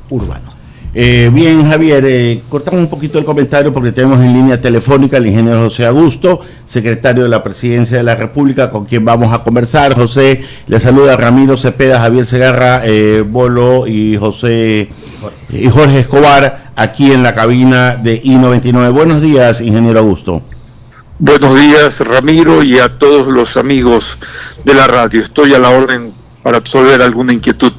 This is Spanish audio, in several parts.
urbano. Bien, Javier, cortamos un poquito el comentario porque tenemos en línea telefónica al ingeniero José Augusto, secretario de la Presidencia de la República, con quien vamos a conversar. José, le saluda Ramiro Cepeda, Javier Segarra, Bolo y Jorge Escobar, aquí en la cabina de I99. Buenos días, ingeniero Augusto. Buenos días, Ramiro, y a todos los amigos de la radio. Estoy a la orden para absolver alguna inquietud.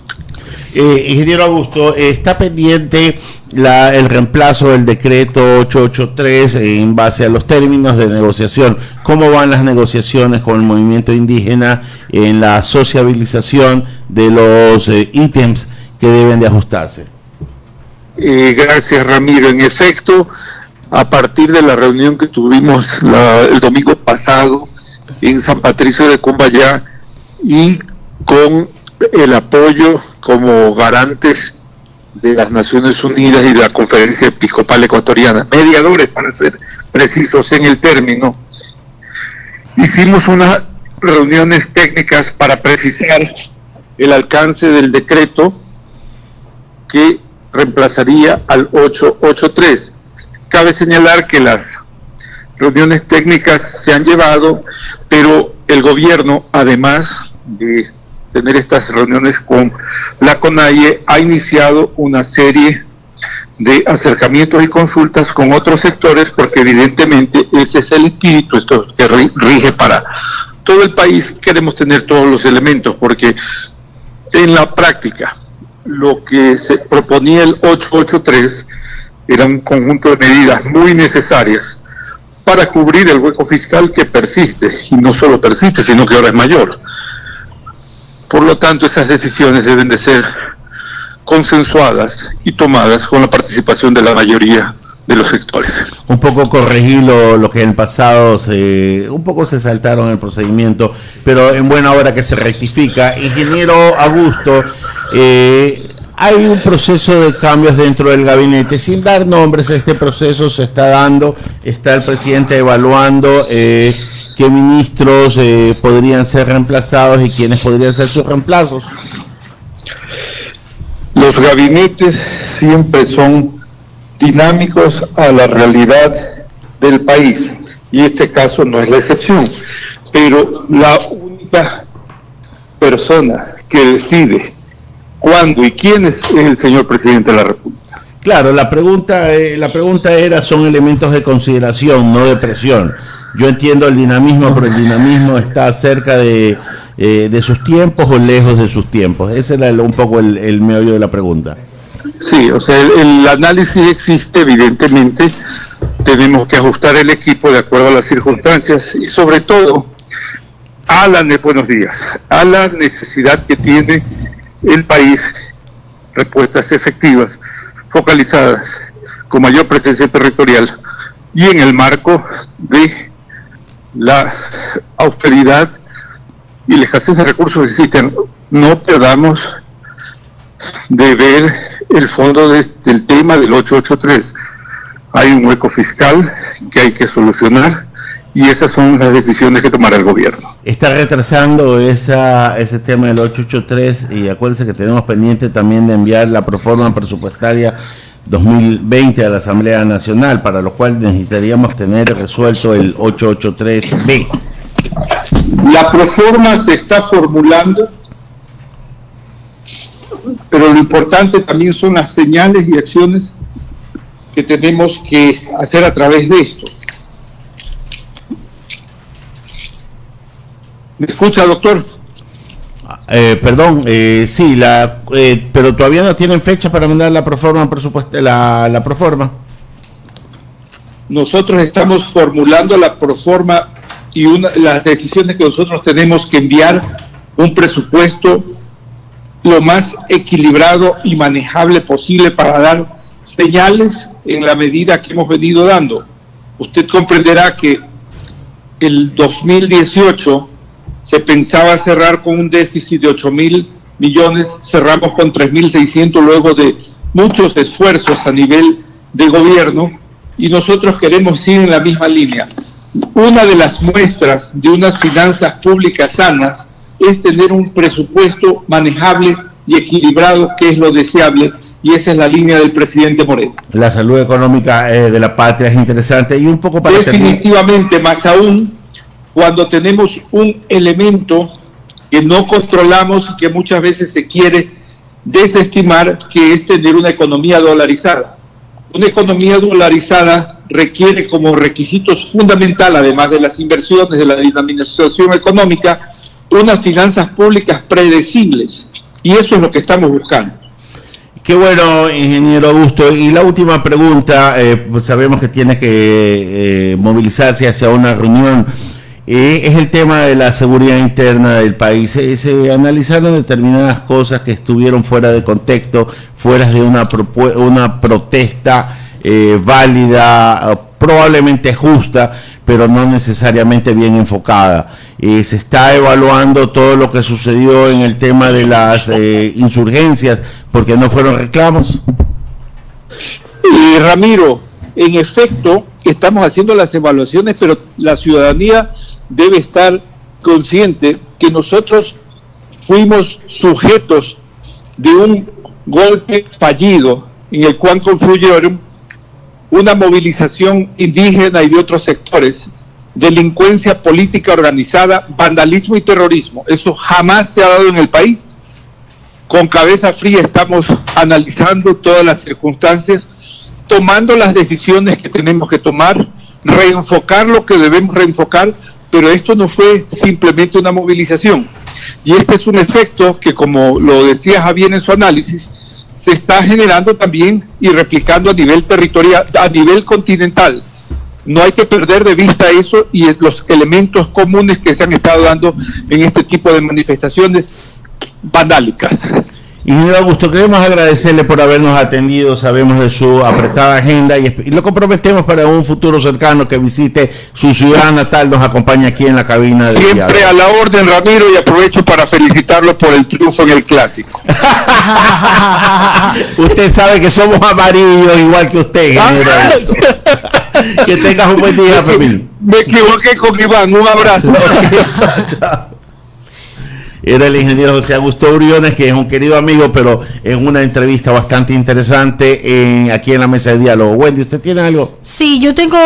Ingeniero Augusto, está pendiente el reemplazo del decreto 883 en base a los términos de negociación. ¿Cómo van las negociaciones con el movimiento indígena en la sociabilización de los ítems que deben de ajustarse? Gracias, Ramiro. En efecto, a partir de la reunión que tuvimos el domingo pasado en San Patricio de Cumbayá y con el apoyo como garantes de las Naciones Unidas y de la Conferencia Episcopal Ecuatoriana, mediadores para ser precisos en el término, hicimos unas reuniones técnicas para precisar el alcance del decreto que reemplazaría al 883. Cabe señalar que las reuniones técnicas se han llevado, pero el gobierno, además de tener estas reuniones con la CONAIE, ha iniciado una serie de acercamientos y consultas con otros sectores, porque evidentemente ese es el espíritu, esto que rige para todo el país. Queremos tener todos los elementos, porque en la práctica lo que se proponía el 883 era un conjunto de medidas muy necesarias para cubrir el hueco fiscal que persiste, y no solo persiste, sino que ahora es mayor. Por lo tanto, esas decisiones deben de ser consensuadas y tomadas con la participación de la mayoría de los sectores. Un poco corregir lo que en el pasado un poco se saltaron el procedimiento, pero en buena hora que se rectifica. Ingeniero Augusto, hay un proceso de cambios dentro del gabinete. Sin dar nombres, este proceso se está dando, está el presidente evaluando qué ministros podrían ser reemplazados y quiénes podrían ser sus reemplazos. Los gabinetes siempre son dinámicos a la realidad del país, y este caso no es la excepción, pero la única persona que decide cuándo y quién es el señor presidente de la República. Claro, la pregunta era, son elementos de consideración, no de presión. Yo entiendo el dinamismo, pero el dinamismo está cerca de sus tiempos o lejos de sus tiempos. Ese era un poco el meollo de la pregunta. Sí, o sea, el análisis existe, evidentemente. Tenemos que ajustar el equipo de acuerdo a las circunstancias y sobre todo buenos días, a la necesidad que tiene el país, respuestas efectivas, focalizadas, con mayor presencia territorial y en el marco de la austeridad y la escasez de recursos que existen. No perdamos de ver el fondo del tema del 883. Hay un hueco fiscal que hay que solucionar y esas son las decisiones que tomará el gobierno. Está retrasando ese tema del 883 y acuérdense que tenemos pendiente también de enviar la proforma presupuestaria 2020 a la Asamblea Nacional, para lo cual necesitaríamos tener resuelto el 883B. La proforma se está formulando, pero lo importante también son las señales y acciones que tenemos que hacer a través de esto. ¿Me escucha, doctor? Sí, pero todavía no tienen fecha para mandar la proforma la proforma. Nosotros estamos formulando la proforma y las decisiones que nosotros tenemos que enviar un presupuesto lo más equilibrado y manejable posible para dar señales en la medida que hemos venido dando. Usted comprenderá que el 2018 se pensaba cerrar con un déficit de 8.000 millones, cerramos con 3.600 luego de muchos esfuerzos a nivel de gobierno, y nosotros queremos ir en la misma línea. Una de las muestras de unas finanzas públicas sanas es tener un presupuesto manejable y equilibrado, que es lo deseable, y esa es la línea del presidente Moreno. La salud económica de la patria es interesante. Y un poco para definitivamente, más aún cuando tenemos un elemento que no controlamos y que muchas veces se quiere desestimar, que es tener una economía dolarizada. Una economía dolarizada requiere como requisitos fundamental, además de las inversiones, de la dinamización económica, unas finanzas públicas predecibles, y eso es lo que estamos buscando. Qué bueno, ingeniero Augusto. Y la última pregunta, pues sabemos que tiene que movilizarse hacia una reunión, es el tema de la seguridad interna del país. Se analizaron determinadas cosas que estuvieron fuera de contexto, fuera de una protesta válida, probablemente justa, pero no necesariamente bien enfocada. Se está evaluando todo lo que sucedió en el tema de las insurgencias, porque no fueron reclamos. Ramiro, en efecto, estamos haciendo las evaluaciones, pero la ciudadanía debe estar consciente que nosotros fuimos sujetos de un golpe fallido en el cual confluyeron una movilización indígena y de otros sectores, delincuencia política organizada, vandalismo y terrorismo. Eso jamás se ha dado en el país. Con cabeza fría estamos analizando todas las circunstancias, tomando las decisiones que tenemos que tomar, reenfocar lo que debemos reenfocar, pero esto no fue simplemente una movilización. Y este es un efecto que, como lo decía Javier en su análisis, se está generando también y replicando a nivel territorial, a nivel continental. No hay que perder de vista eso y los elementos comunes que se han estado dando en este tipo de manifestaciones vandálicas. Ingeniero Augusto, queremos agradecerle por habernos atendido. Sabemos de su apretada agenda y lo comprometemos para un futuro cercano que visite su ciudad natal. Nos acompaña aquí en la cabina de siempre diálogo. A la orden, Ramiro, y aprovecho para felicitarlo por el triunfo en el Clásico. Usted sabe que somos amarillos igual que usted, ingeniero Augusto. Que tengas un buen día, Pepín. Me equivoqué con Iván, un abrazo. Chao, chao. Era el ingeniero José Augusto Briones, que es un querido amigo, pero en una entrevista bastante interesante aquí en la mesa de diálogo. Wendy, ¿usted tiene algo? Sí, yo tengo